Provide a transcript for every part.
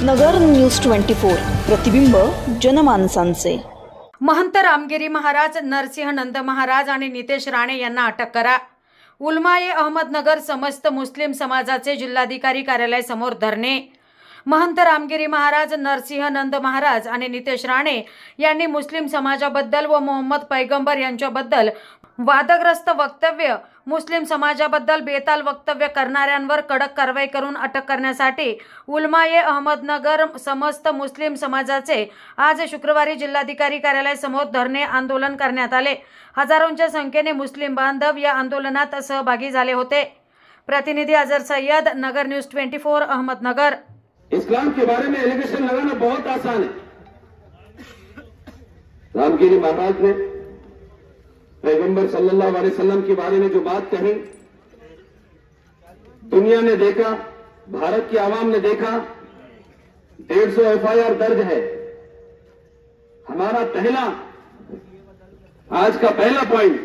नगर news 24 प्रतिबिंब जनमानसांचे। महंत रामगिरी महाराज, नरसिंहनंद महाराज आणि नितेश राणे यांना अटक करा। उलमाए अहमदनगर समस्त मुस्लिम समाजाचे जिल्हाधिकारी कार्यालयासमोर धरणे। महंत रामगिरी महाराज, नरसिंहनंद महाराज आणि नितेश राणे यांनी मुस्लिम समाजाबद्दल व मोहम्मद पैगंबर यांच्याबद्दल वादग्रस्त वक्तव्य, मुस्लिम समाजाबद्दल बेताल वक्तव्य करणाऱ्यांवर कडक कारवाई करून अटक करण्यासाठी उलमाए अहमदनगर समस्त मुस्लिम समाजाचे आज शुक्रवारी जिल्हाधिकारी कार्यालयासमोर धरणे आंदोलन करण्यात आले। हजारोंच्या संख्येने मुस्लिम बांधव या आंदोलनात सहभागी झाले होते। प्रतिनिधि अजहर सैयद, नगर न्यूज 24, अहमदनगर। इस्लाम के बारे में एलिगेशन लगाना बहुत आसान है। रामगिरी महाराज ने पैगंबर सल्लल्लाहु अलैहि वसल्लम के बारे में जो बात कही, दुनिया ने देखा, भारत की आवाम ने देखा। 150 एफआईआर दर्ज है। हमारा आज का पहला पॉइंट,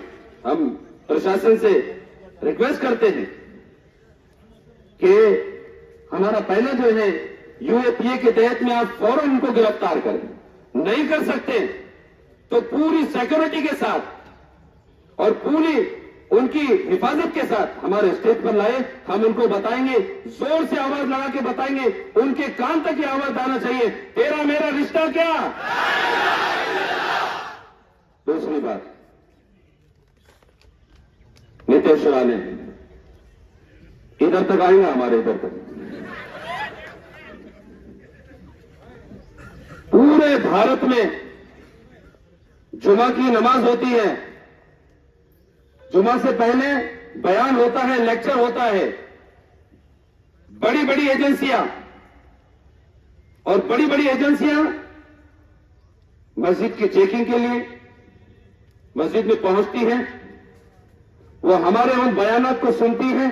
हम प्रशासन से रिक्वेस्ट करते हैं कि हमारा पहला जो है यूएपीए के तहत में आप फौरन उनको गिरफ्तार करें। नहीं कर सकते तो पूरी सिक्योरिटी के साथ और पूरी उनकी हिफाजत के साथ हमारे स्टेज पर लाए। हम उनको बताएंगे, जोर से आवाज लगा के बताएंगे, उनके कान तक ये आवाज आना चाहिए, तेरा मेरा रिश्ता क्या। दूसरी बात, नितेश राणे इधर तक आएंगे, हमारे इधर तक। पूरे भारत में जुमा की नमाज होती है, जुमा से पहले बयान होता है, लेक्चर होता है। बड़ी बड़ी एजेंसियां मस्जिद की चेकिंग के लिए मस्जिद में पहुंचती हैं। वो हमारे उन बयानात को सुनती हैं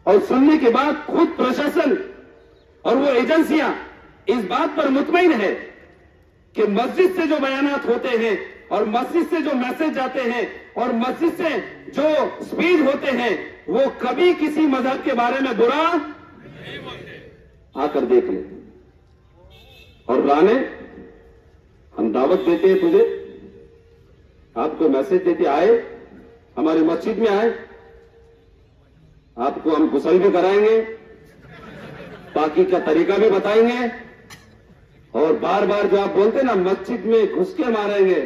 और सुनने के बाद खुद प्रशासन और वो एजेंसियां इस बात पर मुतमईन है कि मस्जिद से जो बयानात होते हैं और मस्जिद से जो मैसेज जाते हैं और मस्जिद से जो स्पीच होते हैं, वो कभी किसी मजहब के बारे में बुरा नहीं बोलते। आकर देख ले। और राणे, हम दावत देते हैं तुझे, आपको मैसेज देते, आए हमारे मस्जिद में आए, आपको हम गुस्ल भी कराएंगे, बाकी का तरीका भी बताएंगे। और बार बार जो आप बोलते ना मस्जिद में घुस के मारेंगे,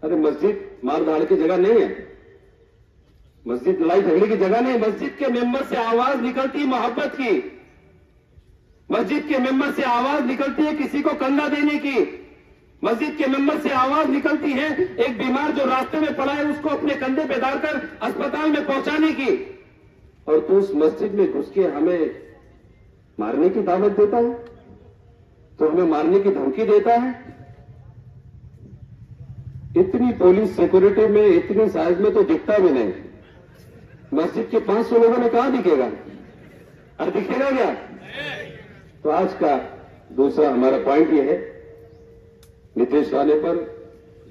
अरे मस्जिद मार धाड़ की जगह नहीं है, मस्जिद लड़ाई झगड़े की जगह नहीं। मस्जिद के मेंबर से आवाज निकलती है मोहब्बत की, मस्जिद के मेंबर से आवाज निकलती है किसी को कंधा देने की, मस्जिद के मेंबर से आवाज निकलती है एक बीमार जो रास्ते में पड़ा है उसको अपने कंधे पे डालकर अस्पताल में पहुंचाने की। और तू उस मस्जिद में घुस के हमें मारने की दावत देता है, तो हमें मारने की धमकी देता है। इतनी पुलिस सिक्योरिटी में, इतनी साइज में तो दिखता भी नहीं। मस्जिद के 500 लोगों में कहां दिखेगा, और दिखेगा क्या। तो आज का दूसरा हमारा पॉइंट यह है, नितेश राणे पर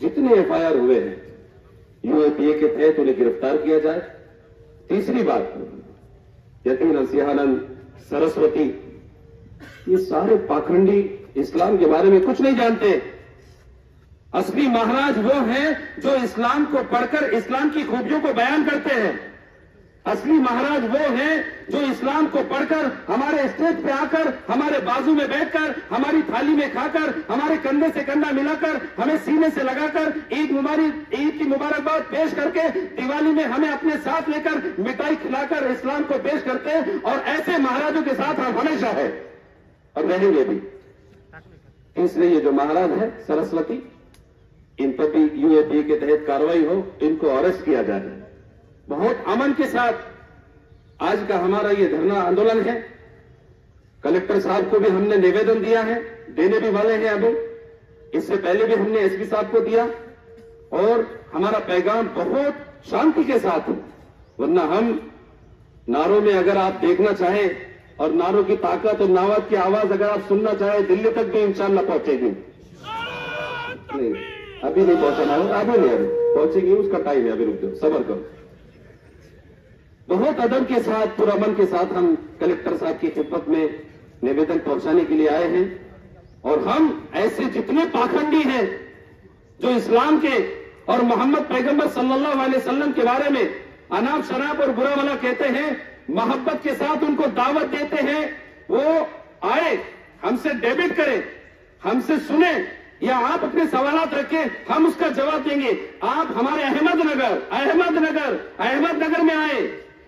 जितने एफआईआर हुए हैं यूएपीए के तहत उन्हें गिरफ्तार किया जाए। तीसरी बात, यतीम नरसिंहानंद, सरस्वती, ये सारे पाखंडी इस्लाम के बारे में कुछ नहीं जानते। असली महाराज वो हैं जो इस्लाम को पढ़कर इस्लाम की खूबियों को बयान करते हैं। असली महाराज वो हैं जो इस्लाम को पढ़कर हमारे स्टेज पे आकर, हमारे बाजू में बैठकर, हमारी थाली में खाकर, हमारे कंधे से कंधा मिलाकर, हमें सीने से लगाकर ईद की मुबारकबाद पेश करके, दिवाली में हमें अपने साथ लेकर मिठाई खिलाकर इस्लाम को पेश करते हैं। और ऐसे महाराजों के साथ हम हमेशा है और रहेंगे भी। इसलिए ये जो महाराज है सरस्वती, इन पर भी यूएपीए के तहत कार्रवाई हो, इनको अरेस्ट किया जाए। बहुत अमन के साथ आज का हमारा ये धरना आंदोलन है। कलेक्टर साहब को भी हमने निवेदन दिया है, देने भी वाले हैं अभी। इससे पहले भी हमने एसपी साहब को दिया और हमारा पैगाम बहुत शांति के साथ है। वरना हम नारों में अगर आप देखना चाहें और नारों की ताकत और नावत की आवाज अगर आप सुनना चाहें, दिल्ली तक भी इंशाल्लाह पहुंचेगी। नहीं, अभी नहीं पहुंचाना, अभी नहीं, अभी पहुंचेगी, उसका टाइम है, अभी रुक जाओ, सब्र करो। बहुत अदब के साथ, पुरअमन के साथ हम कलेक्टर साहब की खिदमत में निवेदन पहुंचाने के लिए आए हैं। और हम ऐसे जितने पाखंडी हैं जो इस्लाम के और मोहम्मद पैगंबर सल्लल्लाहु अलैहि वसल्लम के बारे में अनाप शनाप और बुरा भला कहते हैं, मोहब्बत के साथ उनको दावत देते हैं, वो आए, हमसे डेबिट करें, हमसे सुने, या आप अपने सवालात रखें, हम उसका जवाब देंगे। आप हमारे अहमदनगर में आए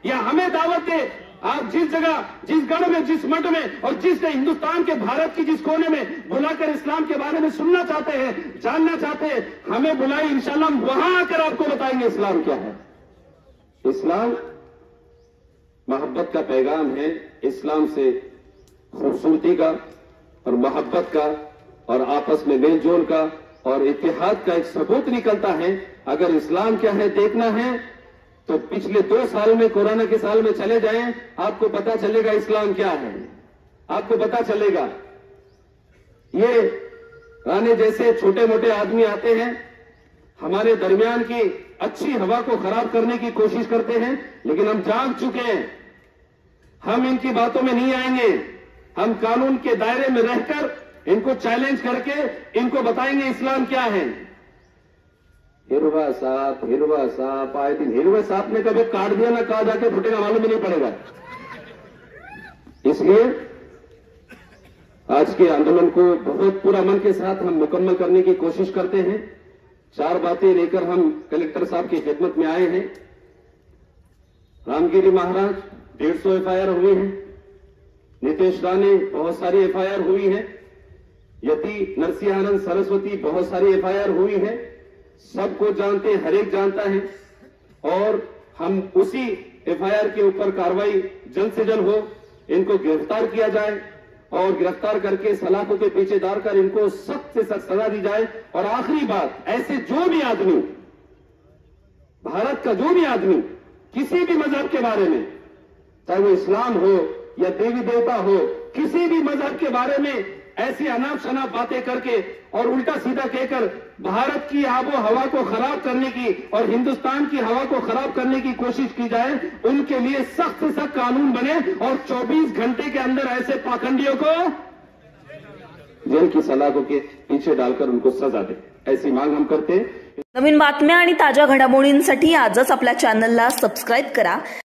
या हमें दावत दे, आप जिस जगह, जिस गढ़ में, जिस मठ में और जिस हिंदुस्तान के, भारत की जिस कोने में बुलाकर इस्लाम के बारे में सुनना चाहते हैं, जानना चाहते हैं, हमें बुलाइए, इंशाल्लाह हम वहां आकर आपको बताएंगे इस्लाम क्या है। इस्लाम मोहब्बत का पैगाम है। इस्लाम से खूबसूरती का और मोहब्बत का और आपस में मेलजोल का और इत्तेहाद का एक सबूत निकलता है। अगर इस्लाम क्या है देखना है तो पिछले 2 साल में, कोरोना के साल में चले जाएं, आपको पता चलेगा इस्लाम क्या है, आपको पता चलेगा। ये राणे जैसे छोटे मोटे आदमी आते हैं, हमारे दरमियान की अच्छी हवा को खराब करने की कोशिश करते हैं, लेकिन हम जाग चुके हैं, हम इनकी बातों में नहीं आएंगे। हम कानून के दायरे में रहकर इनको चैलेंज करके इनको बताएंगे इस्लाम क्या है। हिरवा सांप आए दिन हिरवा सांप ने कभी काट दिया ना, कहा जाके फुटेगा मालूम ही नहीं पड़ेगा। इसलिए आज के आंदोलन को बहुत पूरा मन के साथ हम मुकम्मल करने की कोशिश करते हैं। 4 बातें लेकर हम कलेक्टर साहब की खिदमत में आए हैं। रामगिरी महाराज 150 एफआईआर हुई है, नीतेश राणे बहुत सारी एफआईआर हुई है, यति नरसिंहानंद सरस्वती बहुत सारी एफआईआर हुई है, सबको जानते, हर एक जानता है। और हम उसी एफआईआर के ऊपर कार्रवाई जल्द से जल्द हो, इनको गिरफ्तार किया जाए और गिरफ्तार करके सलाखों के पीछे डालकर इनको सख्त से सख्त सजा दी जाए। और आखिरी बात, ऐसे जो भी आदमी, भारत का जो भी आदमी किसी भी मजहब के बारे में, चाहे वो इस्लाम हो या देवी देवता हो, किसी भी मजहब के बारे में ऐसी अनाप शनाप बातें करके और उल्टा सीधा कहकर भारत की आबो हवा को खराब करने की और हिंदुस्तान की हवा को खराब करने की कोशिश की जाए, उनके लिए सख्त से सख्त कानून बने और 24 घंटे के अंदर ऐसे पाखंडियों को जेल की सलाखों के पीछे डालकर उनको सजा दे, ऐसी मांग हम करते हैं। नवीन बातम्या आणि ताज्या घडामोडींसाठी आजच आपल्या चॅनलला सबस्क्राइब करा